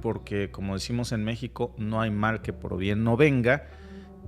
porque como decimos en México, no hay mal que por bien no venga.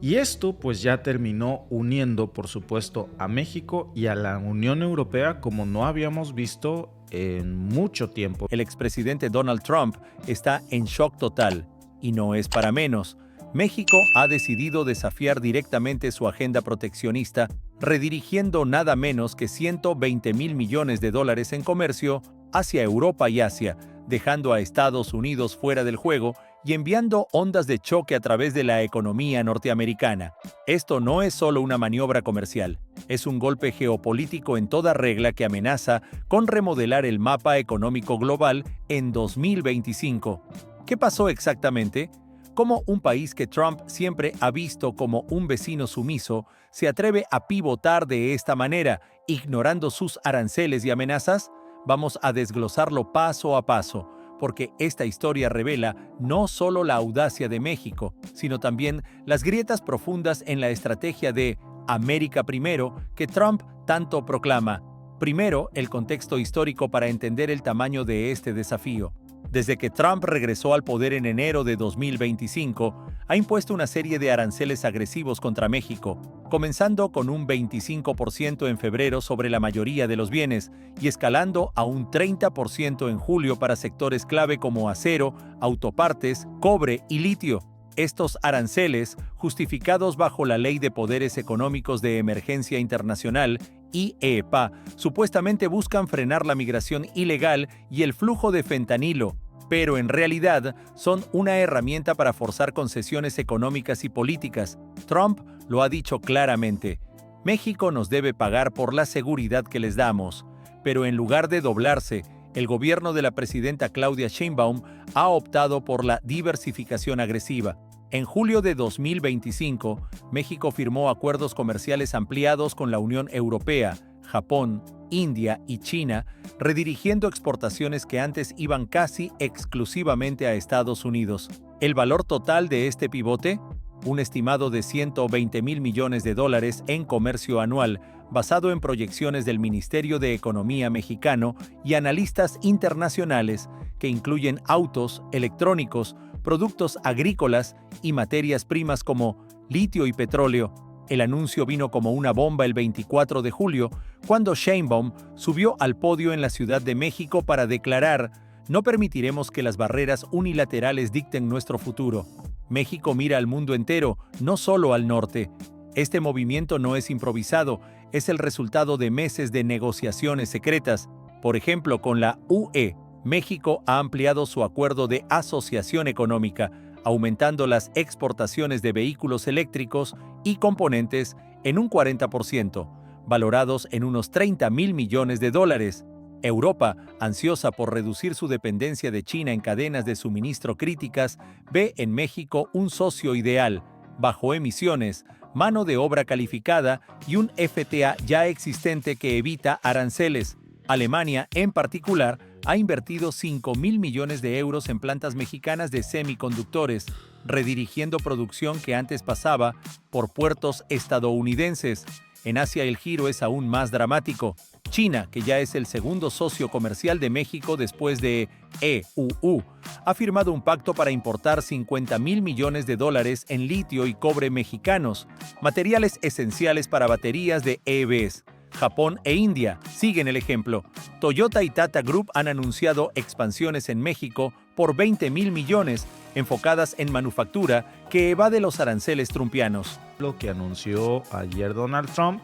Y esto pues ya terminó uniendo, por supuesto, a México y a la Unión Europea como no habíamos visto en mucho tiempo. El expresidente Donald Trump está en shock total, y no es para menos. México ha decidido desafiar directamente su agenda proteccionista, redirigiendo nada menos que 120 mil millones de dólares en comercio hacia Europa y Asia, dejando a Estados Unidos fuera del juego y enviando ondas de choque a través de la economía norteamericana. Esto no es solo una maniobra comercial, es un golpe geopolítico en toda regla que amenaza con remodelar el mapa económico global en 2025. ¿Qué pasó exactamente? ¿Cómo un país que Trump siempre ha visto como un vecino sumiso se atreve a pivotar de esta manera, ignorando sus aranceles y amenazas? Vamos a desglosarlo paso a paso, porque esta historia revela no solo la audacia de México, sino también las grietas profundas en la estrategia de América primero que Trump tanto proclama. Primero, el contexto histórico para entender el tamaño de este desafío. Desde que Trump regresó al poder en enero de 2025, ha impuesto una serie de aranceles agresivos contra México, comenzando con un 25% en febrero sobre la mayoría de los bienes y escalando a un 30% en julio para sectores clave como acero, autopartes, cobre y litio. Estos aranceles, justificados bajo la Ley de Poderes Económicos de Emergencia Internacional, IEEPA, supuestamente buscan frenar la migración ilegal y el flujo de fentanilo, pero en realidad son una herramienta para forzar concesiones económicas y políticas. Trump lo ha dicho claramente: México nos debe pagar por la seguridad que les damos, pero en lugar de doblarse, el gobierno de la presidenta Claudia Sheinbaum ha optado por la diversificación agresiva. En julio de 2025, México firmó acuerdos comerciales ampliados con la Unión Europea, Japón, India y China, redirigiendo exportaciones que antes iban casi exclusivamente a Estados Unidos. ¿El valor total de este pivote? Un estimado de 120 mil millones de dólares en comercio anual, basado en proyecciones del Ministerio de Economía mexicano y analistas internacionales que incluyen autos, electrónicos, productos agrícolas y materias primas como litio y petróleo. El anuncio vino como una bomba el 24 de julio, cuando Sheinbaum subió al podio en la Ciudad de México para declarar: no permitiremos que las barreras unilaterales dicten nuestro futuro. México mira al mundo entero, no solo al norte. Este movimiento no es improvisado, es el resultado de meses de negociaciones secretas. Por ejemplo, con la UE, México ha ampliado su acuerdo de asociación económica, aumentando las exportaciones de vehículos eléctricos y componentes en un 40%, valorados en unos 30 mil millones de dólares. Europa, ansiosa por reducir su dependencia de China en cadenas de suministro críticas, ve en México un socio ideal, bajo emisiones, mano de obra calificada y un FTA ya existente que evita aranceles. Alemania, en particular, ha invertido 5 mil millones de euros en plantas mexicanas de semiconductores, redirigiendo producción que antes pasaba por puertos estadounidenses. En Asia el giro es aún más dramático. China, que ya es el segundo socio comercial de México después de EUU, ha firmado un pacto para importar 50 mil millones de dólares en litio y cobre mexicanos, materiales esenciales para baterías de EVs. Japón e India siguen el ejemplo. Toyota y Tata Group han anunciado expansiones en México por 20 mil millones, enfocadas en manufactura que evade los aranceles trumpianos. Lo que anunció ayer Donald Trump,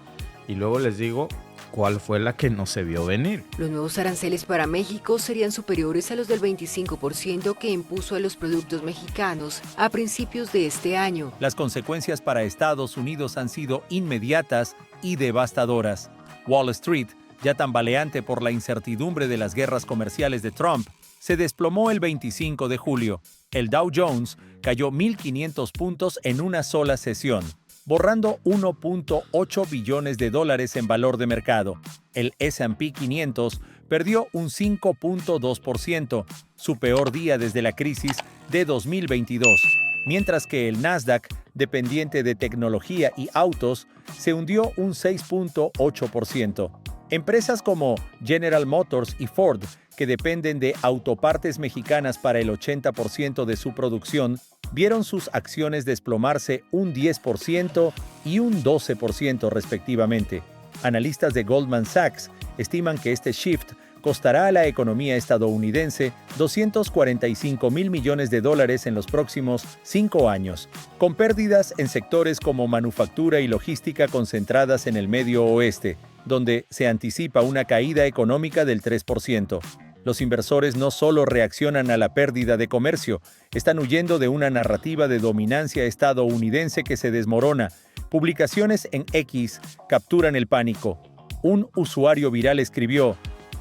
y luego les digo cuál fue la que no se vio venir. Los nuevos aranceles para México serían superiores a los del 25% que impuso a los productos mexicanos a principios de este año. Las consecuencias para Estados Unidos han sido inmediatas y devastadoras. Wall Street, ya tambaleante por la incertidumbre de las guerras comerciales de Trump, se desplomó el 25 de julio. El Dow Jones cayó 1.500 puntos en una sola sesión, borrando 1.8 billones de dólares en valor de mercado. El S&P 500 perdió un 5.2%, su peor día desde la crisis de 2022, mientras que el Nasdaq, dependiente de tecnología y autos, se hundió un 6.8%. Empresas como General Motors y Ford, que dependen de autopartes mexicanas para el 80% de su producción, vieron sus acciones desplomarse un 10% y un 12% respectivamente. Analistas de Goldman Sachs estiman que este shift costará a la economía estadounidense $245 millones en los próximos 5 años, con pérdidas en sectores como manufactura y logística concentradas en el Medio Oeste, donde se anticipa una caída económica del 3%. Los inversores no solo reaccionan a la pérdida de comercio, están huyendo de una narrativa de dominancia estadounidense que se desmorona. Publicaciones en X capturan el pánico. Un usuario viral escribió: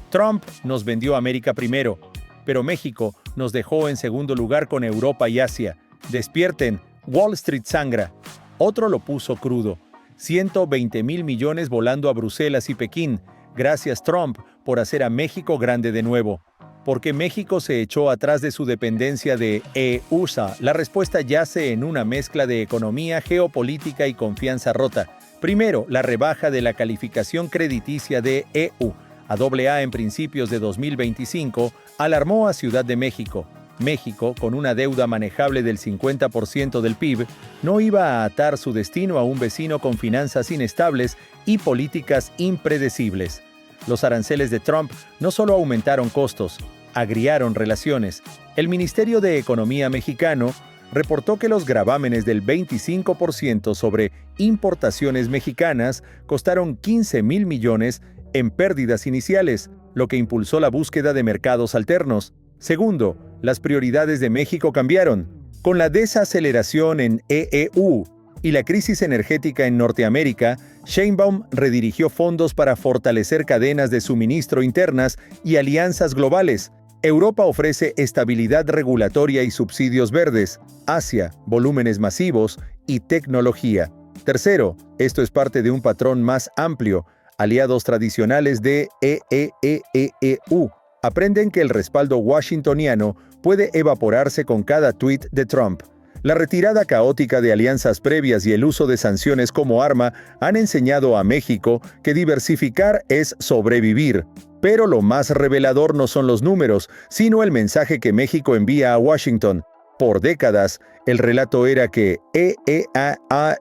Trump nos vendió América primero, pero México nos dejó en segundo lugar con Europa y Asia. Despierten, Wall Street sangra. Otro lo puso crudo: 120,000 millones volando a Bruselas y Pekín. Gracias Trump por hacer a México grande de nuevo. ¿Por qué México se echó atrás de su dependencia de USA? La respuesta yace en una mezcla de economía, geopolítica y confianza rota. Primero, la rebaja de la calificación crediticia de EU a AA en principios de 2025 alarmó a Ciudad de México. México, con una deuda manejable del 50% del PIB, no iba a atar su destino a un vecino con finanzas inestables y políticas impredecibles. Los aranceles de Trump no solo aumentaron costos, agriaron relaciones. El Ministerio de Economía mexicano reportó que los gravámenes del 25% sobre importaciones mexicanas costaron 15,000 millones en pérdidas iniciales, lo que impulsó la búsqueda de mercados alternos. Segundo, las prioridades de México cambiaron. Con la desaceleración en EU y la crisis energética en Norteamérica, Sheinbaum redirigió fondos para fortalecer cadenas de suministro internas y alianzas globales. Europa ofrece estabilidad regulatoria y subsidios verdes. Asia, volúmenes masivos y tecnología. Tercero, esto es parte de un patrón más amplio. Aliados tradicionales de EU aprenden que el respaldo washingtoniano puede evaporarse con cada tuit de Trump. La retirada caótica de alianzas previas y el uso de sanciones como arma han enseñado a México que diversificar es sobrevivir. Pero lo más revelador no son los números, sino el mensaje que México envía a Washington. Por décadas, el relato era que EEAU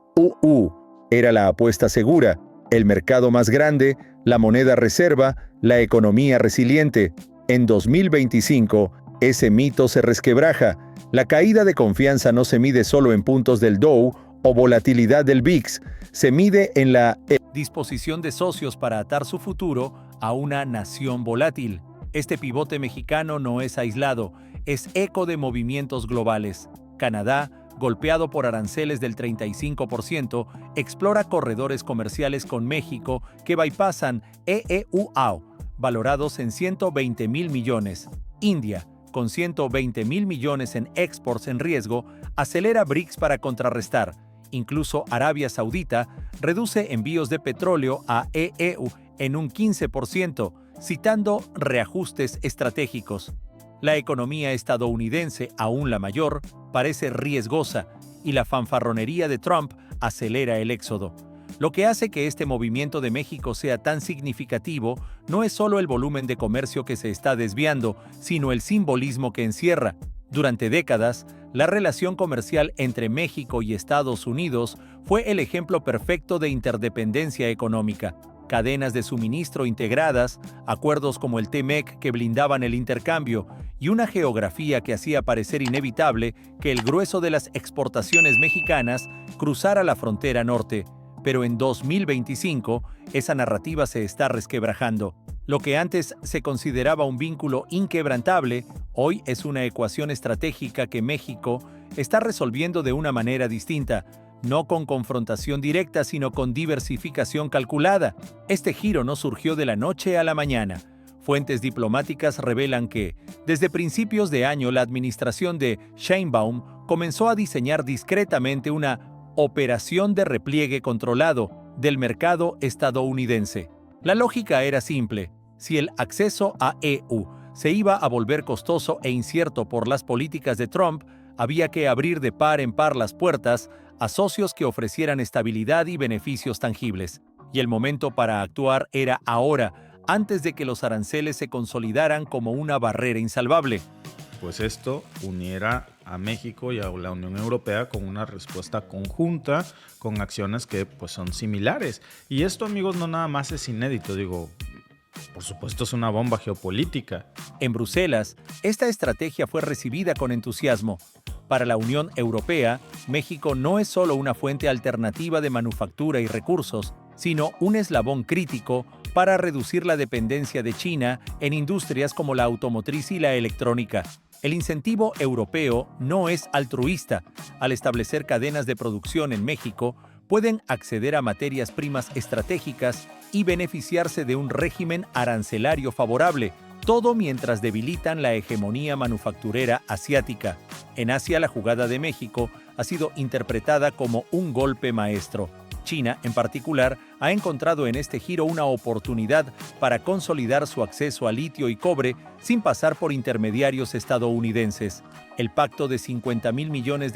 era la apuesta segura, el mercado más grande, la moneda reserva, la economía resiliente. En 2025, ese mito se resquebraja. La caída de confianza no se mide solo en puntos del Dow o volatilidad del VIX, se mide en la disposición de socios para atar su futuro a una nación volátil. Este pivote mexicano no es aislado, es eco de movimientos globales. Canadá, golpeado por aranceles del 35%, explora corredores comerciales con México que bypassan EEUAU, valorados en 120,000 millones. India, con 120,000 millones en exports en riesgo, acelera BRICS para contrarrestar. Incluso Arabia Saudita reduce envíos de petróleo a EU en un 15%, citando reajustes estratégicos. La economía estadounidense, aún la mayor, parece riesgosa y la fanfarronería de Trump acelera el éxodo. Lo que hace que este movimiento de México sea tan significativo no es solo el volumen de comercio que se está desviando, sino el simbolismo que encierra. Durante décadas, la relación comercial entre México y Estados Unidos fue el ejemplo perfecto de interdependencia económica. Cadenas de suministro integradas, acuerdos como el TMEC que blindaban el intercambio y una geografía que hacía parecer inevitable que el grueso de las exportaciones mexicanas cruzara la frontera norte. Pero en 2025, esa narrativa se está resquebrajando. Lo que antes se consideraba un vínculo inquebrantable, hoy es una ecuación estratégica que México está resolviendo de una manera distinta, no con confrontación directa, sino con diversificación calculada. Este giro no surgió de la noche a la mañana. Fuentes diplomáticas revelan que, desde principios de año, la administración de Sheinbaum comenzó a diseñar discretamente una operación de repliegue controlado del mercado estadounidense. La lógica era simple: si el acceso a EU se iba a volver costoso e incierto por las políticas de Trump, había que abrir de par en par las puertas a socios que ofrecieran estabilidad y beneficios tangibles. Y el momento para actuar era ahora, antes de que los aranceles se consolidaran como una barrera insalvable. Pues esto uniera a México y a la Unión Europea con una respuesta conjunta, con acciones que pues son similares. Y esto, amigos, no nada más es inédito, por supuesto es una bomba geopolítica. En Bruselas, esta estrategia fue recibida con entusiasmo. Para la Unión Europea, México no es solo una fuente alternativa de manufactura y recursos, sino un eslabón crítico para reducir la dependencia de China en industrias como la automotriz y la electrónica. El incentivo europeo no es altruista. Al establecer cadenas de producción en México, pueden acceder a materias primas estratégicas y beneficiarse de un régimen arancelario favorable, todo mientras debilitan la hegemonía manufacturera asiática. En Asia, la jugada de México ha sido interpretada como un golpe maestro. China, en particular, ha encontrado en este giro una oportunidad para consolidar su acceso a litio y cobre sin pasar por intermediarios estadounidenses. El pacto de $50,000 millones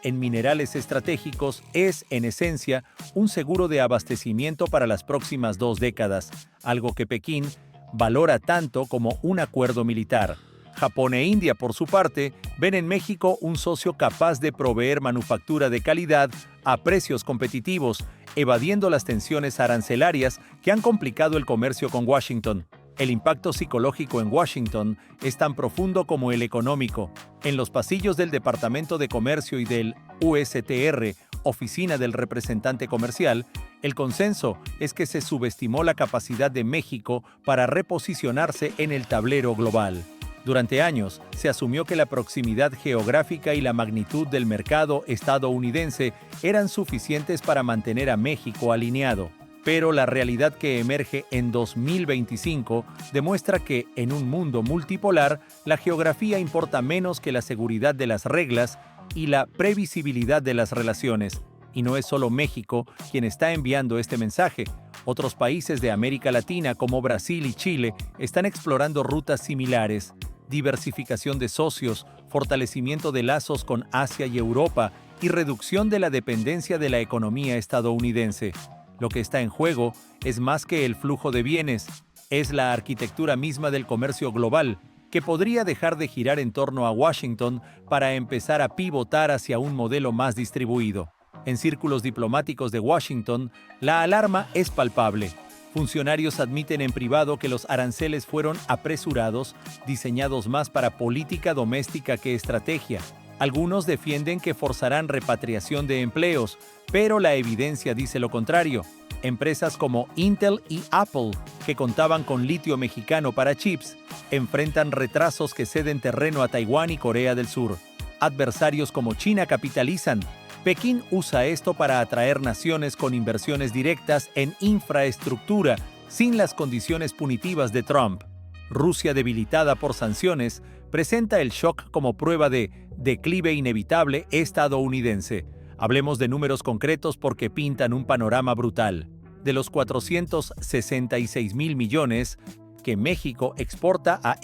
en minerales estratégicos es, en esencia, un seguro de abastecimiento para las próximas 2 décadas, algo que Pekín valora tanto como un acuerdo militar. Japón e India, por su parte, ven en México un socio capaz de proveer manufactura de calidad a precios competitivos, evadiendo las tensiones arancelarias que han complicado el comercio con Washington. El impacto psicológico en Washington es tan profundo como el económico. En los pasillos del Departamento de Comercio y del USTR, Oficina del Representante Comercial, el consenso es que se subestimó la capacidad de México para reposicionarse en el tablero global. Durante años, se asumió que la proximidad geográfica y la magnitud del mercado estadounidense eran suficientes para mantener a México alineado. Pero la realidad que emerge en 2025 demuestra que, en un mundo multipolar, la geografía importa menos que la seguridad de las reglas y la previsibilidad de las relaciones. Y no es solo México quien está enviando este mensaje. Otros países de América Latina, como Brasil y Chile, están explorando rutas similares. Diversificación de socios, fortalecimiento de lazos con Asia y Europa y reducción de la dependencia de la economía estadounidense. Lo que está en juego es más que el flujo de bienes, es la arquitectura misma del comercio global, que podría dejar de girar en torno a Washington para empezar a pivotar hacia un modelo más distribuido. En círculos diplomáticos de Washington, la alarma es palpable. Funcionarios admiten en privado que los aranceles fueron apresurados, diseñados más para política doméstica que estrategia. Algunos defienden que forzarán repatriación de empleos, pero la evidencia dice lo contrario. Empresas como Intel y Apple, que contaban con litio mexicano para chips, enfrentan retrasos que ceden terreno a Taiwán y Corea del Sur. Adversarios como China capitalizan. Pekín usa esto para atraer naciones con inversiones directas en infraestructura, sin las condiciones punitivas de Trump. Rusia, debilitada por sanciones, presenta el shock como prueba de declive inevitable estadounidense. Hablemos de números concretos porque pintan un panorama brutal. De los $466,000 millones que México exporta a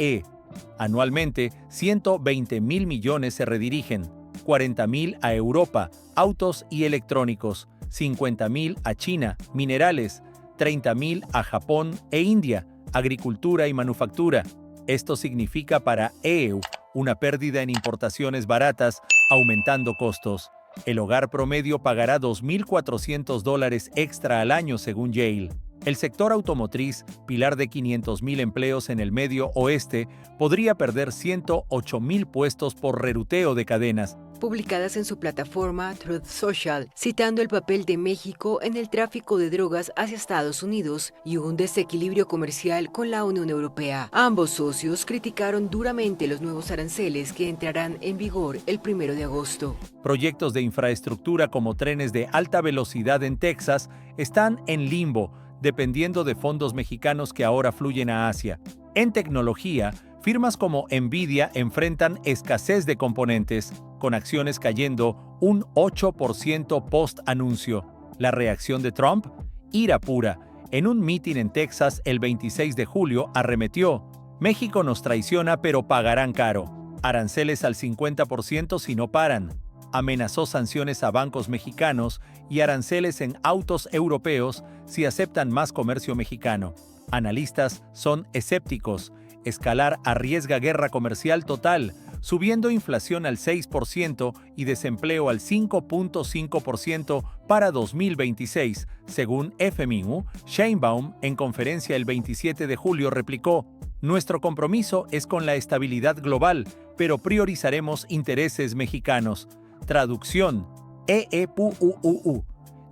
anualmente, $120,000 millones se redirigen. 40,000 a Europa, autos y electrónicos, 50,000 a China, minerales, 30,000 a Japón e India, agricultura y manufactura. Esto significa para EU una pérdida en importaciones baratas, aumentando costos. El hogar promedio pagará $2,400 extra al año según Yale. El sector automotriz, pilar de 500,000 empleos en el Medio Oeste, podría perder 108,000 puestos por reruteo de cadenas. Publicadas en su plataforma Truth Social, citando el papel de México en el tráfico de drogas hacia Estados Unidos y un desequilibrio comercial con la Unión Europea. Ambos socios criticaron duramente los nuevos aranceles que entrarán en vigor el 1 de agosto. Proyectos de infraestructura como trenes de alta velocidad en Texas están en limbo, dependiendo de fondos mexicanos que ahora fluyen a Asia. En tecnología, firmas como Nvidia enfrentan escasez de componentes, con acciones cayendo un 8% post-anuncio. La reacción de Trump, ira pura. En un mitin en Texas el 26 de julio arremetió: México nos traiciona pero pagarán caro. Aranceles al 50% si no paran. Amenazó sanciones a bancos mexicanos y aranceles en autos europeos si aceptan más comercio mexicano. Analistas son escépticos. Escalar arriesga guerra comercial total, subiendo inflación al 6% y desempleo al 5.5% para 2026, según FMI. Sheinbaum, en conferencia el 27 de julio, replicó: "Nuestro compromiso es con la estabilidad global, pero priorizaremos intereses mexicanos". Traducción: EEPUUU.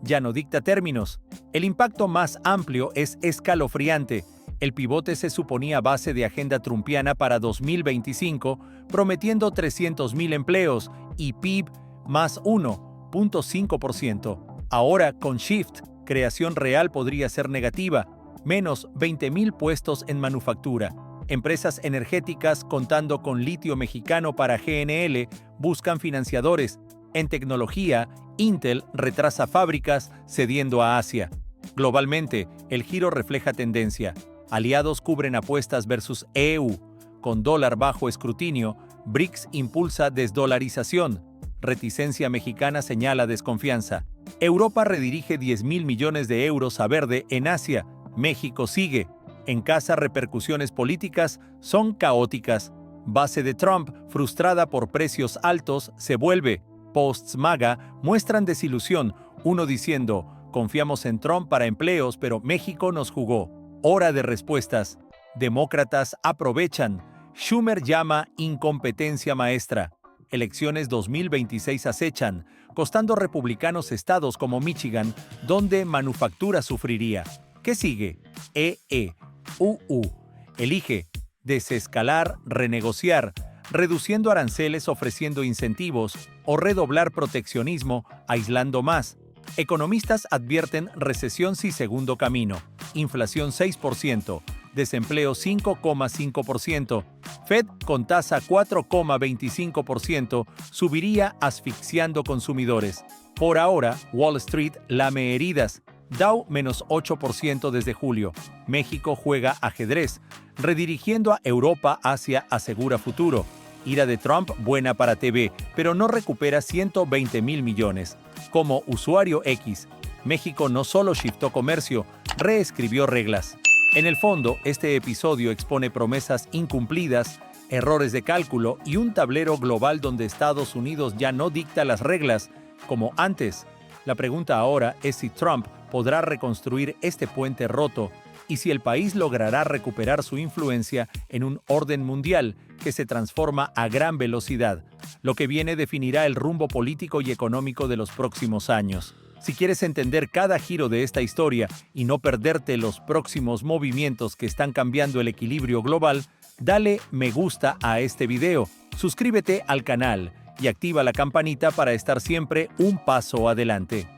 Ya no dicta términos. El impacto más amplio es escalofriante. El pivote se suponía base de agenda trumpiana para 2025, prometiendo 300,000 empleos y PIB más 1.5%. Ahora, con Shift, creación real podría ser negativa, menos 20,000 puestos en manufactura. Empresas energéticas contando con litio mexicano para GNL buscan financiadores. En tecnología, Intel retrasa fábricas cediendo a Asia. Globalmente, el giro refleja tendencia. Aliados cubren apuestas versus EU. Con dólar bajo escrutinio, BRICS impulsa desdolarización. Reticencia mexicana señala desconfianza. Europa redirige 10,000 millones de euros a verde en Asia. México sigue. En casa, repercusiones políticas son caóticas. Base de Trump, frustrada por precios altos, se vuelve. Posts MAGA muestran desilusión, uno diciendo: "Confiamos en Trump para empleos, pero México nos jugó". Hora de respuestas. Demócratas aprovechan. Schumer llama incompetencia maestra. Elecciones 2026 acechan, costando republicanos estados como Michigan, donde manufactura sufriría. ¿Qué sigue? EEUU. Elige desescalar, renegociar, reduciendo aranceles, ofreciendo incentivos, o redoblar proteccionismo, aislando más. Economistas advierten recesión si segundo camino. Inflación 6%, desempleo 5,5%, Fed con tasa 4,25%, subiría asfixiando consumidores. Por ahora, Wall Street lame heridas. Dow menos 8% desde julio. México juega ajedrez, redirigiendo a Europa hacia asegura futuro. Ira de Trump buena para TV, pero no recupera 120,000 millones. Como usuario X, México no solo shiftó comercio, reescribió reglas. En el fondo, este episodio expone promesas incumplidas, errores de cálculo y un tablero global donde Estados Unidos ya no dicta las reglas como antes. La pregunta ahora es si Trump podrá reconstruir este puente roto y si el país logrará recuperar su influencia en un orden mundial que se transforma a gran velocidad. Lo que viene definirá el rumbo político y económico de los próximos años. Si quieres entender cada giro de esta historia y no perderte los próximos movimientos que están cambiando el equilibrio global, dale me gusta a este video, suscríbete al canal y activa la campanita para estar siempre un paso adelante.